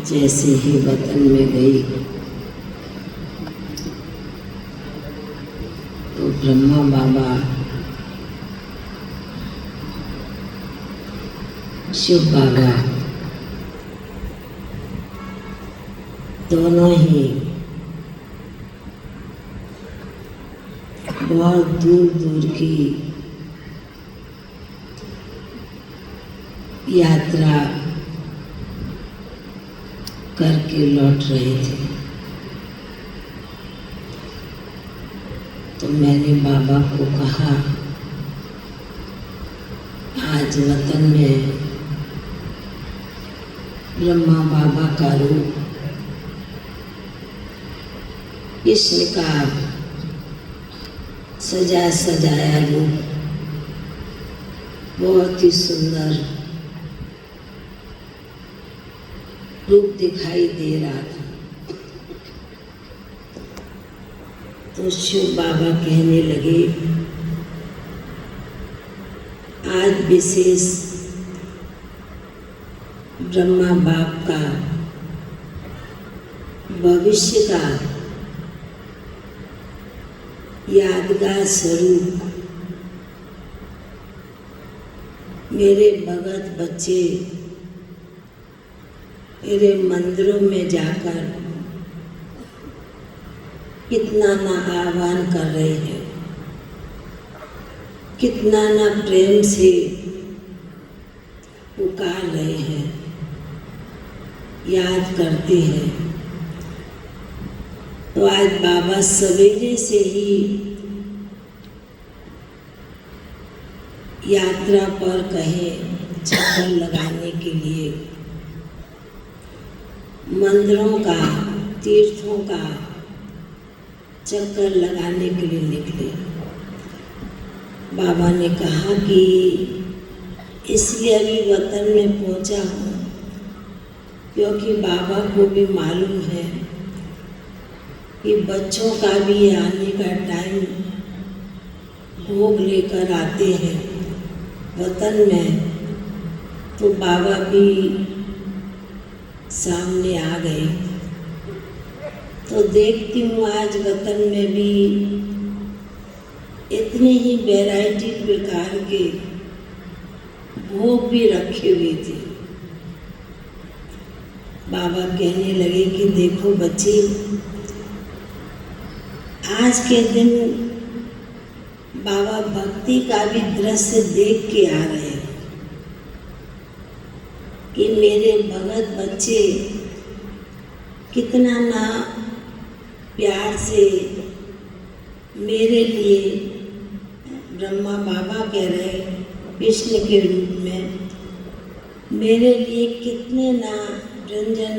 जैसे ही वतन में गई तो ब्रह्मा बाबा, शिव बाबा दोनों ही बहुत दूर दूर की यात्रा करके लौट रहे थे। तो मैंने बाबा को कहा, आज वतन में ब्रह्मा बाबा का रूप, कृष्ण का सजा सजाया रूप बहुत ही सुंदर रूप दिखाई दे रहा था। तो शिव बाबा कहने लगे, आज विशेष ब्रह्मा बाप का भविष्य का यादगार स्वरूप मेरे भगत बच्चे मेरे मंदिरों में जाकर कितना ना आह्वान कर रहे हैं, कितना ना प्रेम से पुकार रहे हैं, याद करते हैं। तो आज बाबा सवेरे से ही यात्रा पर कहें चक्कर लगाने के लिए, मंदिरों का, तीर्थों का चक्कर लगाने के लिए निकले। बाबा ने कहा कि इसलिए अभी वतन में पहुंचा हूँ क्योंकि बाबा को भी मालूम है कि बच्चों का भी आने का टाइम भोग लेकर आते हैं वतन में। तो बाबा भी सामने आ गए। तो देखती हूँ आज वतन में भी इतने ही वैरायटी प्रकार के भोग भी रखे हुए थे। बाबा कहने लगे कि देखो बच्चे, आज के दिन बाबा भक्ति का भी दृश्य देख के आ रहे हैं कि मेरे भगत बच्चे कितना ना प्यार से मेरे लिए, ब्रह्मा बाबा कह रहे कृष्ण के रूप में, मेरे लिए कितने ना व्यंजन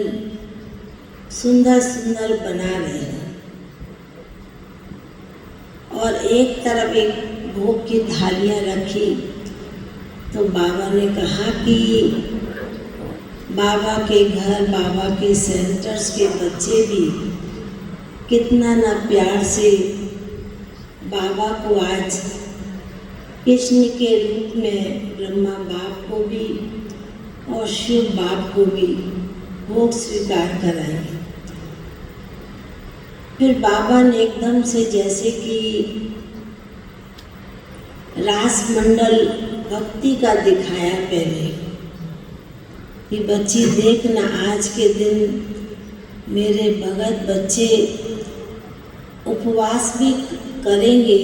सुंदर सुंदर बना रहे हैं। और एक तरफ एक भोग की थालियाँ रखी। तो बाबा ने कहा कि बाबा के घर, बाबा के सेंटर्स के बच्चे भी कितना ना प्यार से बाबा को आज कृष्ण के रूप में, ब्रह्मा बाप को भी और शिव बाप को भी भोग स्वीकार कराएंगे। फिर बाबा ने एकदम से जैसे कि रास मंडल भक्ति का दिखाया पहले कि बच्ची देखना, आज के दिन मेरे भगत बच्चे उपवास भी करेंगे,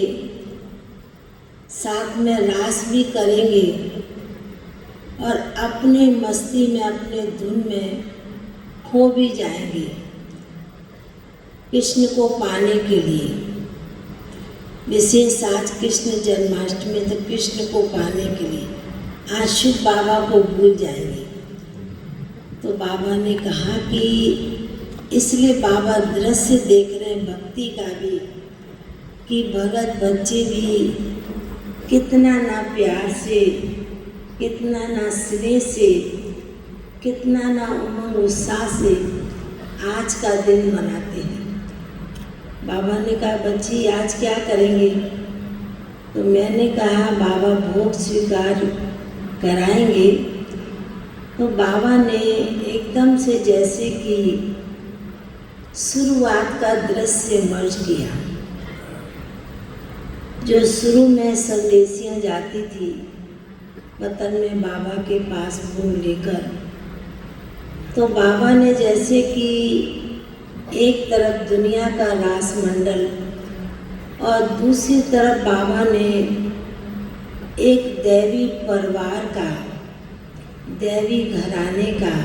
साथ में रास भी करेंगे और अपने मस्ती में, अपने धुन में खो भी जाएंगे कृष्ण को पाने के लिए। विशेष आज कृष्ण जन्माष्टमी, तो कृष्ण को पाने के लिए आज शिव बाबा को भूल जाएंगे। तो बाबा ने कहा कि इसलिए बाबा दृश्य देख रहे हैं भक्ति का भी कि भगत बच्चे भी कितना ना प्यार से, कितना ना स्नेह से, कितना ना उमंग उत्साह से आज का दिन मनाते हैं। बाबा ने कहा बच्ची आज क्या करेंगे? तो मैंने कहा बाबा भोग स्वीकार कराएंगे तो बाबा ने एकदम से जैसे कि शुरुआत का दृश्य मर्ज किया। जो शुरू में संदेशियाँ जाती थी वतन में बाबा के पास फूल लेकर, तो बाबा ने जैसे कि एक तरफ दुनिया का रासमंडल और दूसरी तरफ बाबा ने एक दैवी परिवार का, दैवी घराने का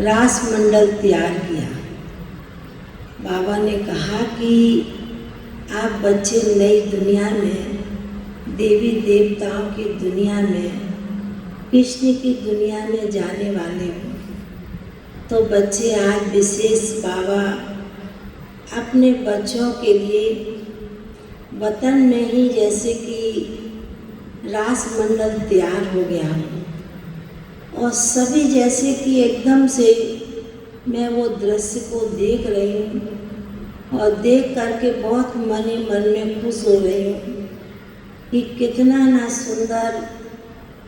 रासमंडल तैयार किया। बाबा ने कहा कि आप बच्चे नई दुनिया में, देवी देवताओं की दुनिया में, कृष्ण की दुनिया में जाने वाले हो। तो बच्चे आज विशेष बाबा अपने बच्चों के लिए वतन में ही जैसे कि रासमंडल तैयार हो गया हो, और सभी जैसे कि एकदम से मैं वो दृश्य को देख रही हूँ और देख करके बहुत मन ही मन में खुश हो रही हूँ कि कितना ना सुंदर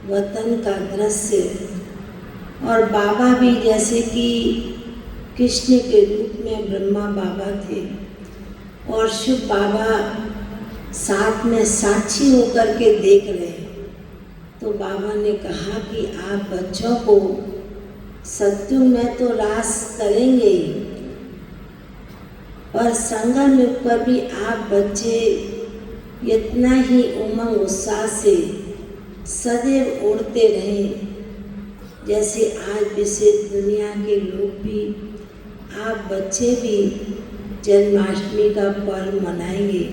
वतन का दृश्य। और बाबा भी जैसे कि कृष्ण के रूप में ब्रह्मा बाबा थे और शिव बाबा साथ में साक्षी होकर के देख रहे हैं। तो बाबा ने कहा कि आप बच्चों को सत्युग में तो रास करेंगे ही, और संगम युग पर भी आप बच्चे इतना ही उमंग उत्साह से सदैव उड़ते रहें जैसे आज विशेष दुनिया के लोग भी, आप बच्चे भी जन्माष्टमी का पर्व मनाएंगे।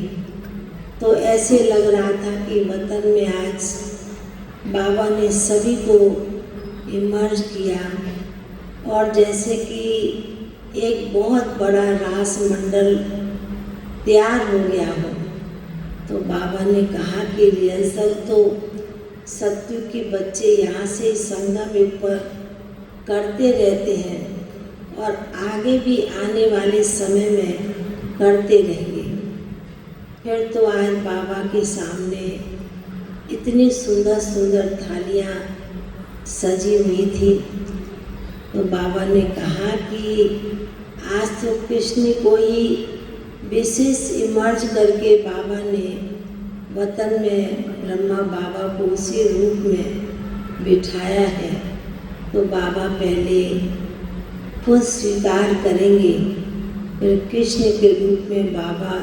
तो ऐसे लग रहा था कि वतन में आज बाबा ने सभी को इमर्ज किया और जैसे कि एक बहुत बड़ा रासमंडल तैयार हो गया हो। तो बाबा ने कहा कि रिहर्सल तो सत्युग के बच्चे यहाँ से संगम युग पर करते रहते हैं और आगे भी आने वाले समय में करते रहेंगे। फिर तो आज बाबा के सामने इतनी सुंदर सुंदर थालियाँ सजी हुई थी। तो बाबा ने कहा कि आज तो कृष्ण को ही विशेष इमर्ज करके बाबा ने वतन में ब्रह्मा बाबा को उसी रूप में बिठाया है। तो बाबा पहले खुद स्वीकार करेंगे, फिर कृष्ण के रूप में बाबा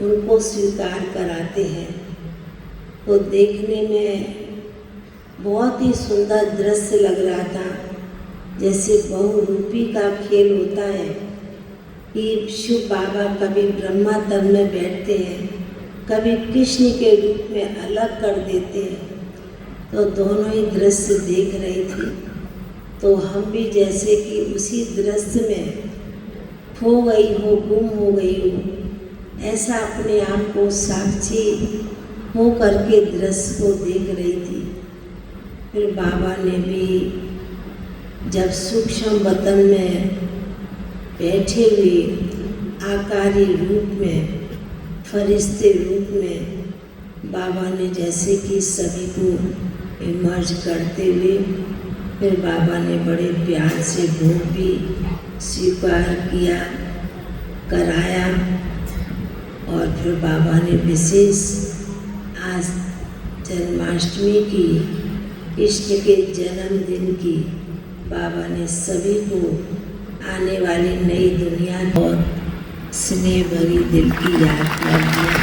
उनको स्वीकार कराते हैं। तो देखने में बहुत ही सुंदर दृश्य लग रहा था, जैसे बहुरूपी का खेल होता है कि शिव बाबा कभी ब्रह्मा तन में बैठते हैं, कभी कृष्ण के रूप में अलग कर देते हैं। तो दोनों ही दृश्य देख रही थी। तो हम भी जैसे कि उसी दृश्य में खो गई हो, गुम हो गई हो, ऐसा अपने आप को साक्षी हो करके दृश्य को देख रही थी। फिर बाबा ने भी जब सूक्ष्म वतन में बैठे हुए आकारी रूप में, फरिश्ते रूप में, बाबा ने जैसे कि सभी को इमर्ज करते हुए फिर बाबा ने बड़े प्यार से भोग भी स्वीकार किया, कराया। और फिर बाबा ने विशेष आज जन्माष्टमी की, कृष्ण के जन्मदिन की, बाबा ने सभी को आने वाली नई दुनिया और स्नेह भरी दिल की याद कर दिया।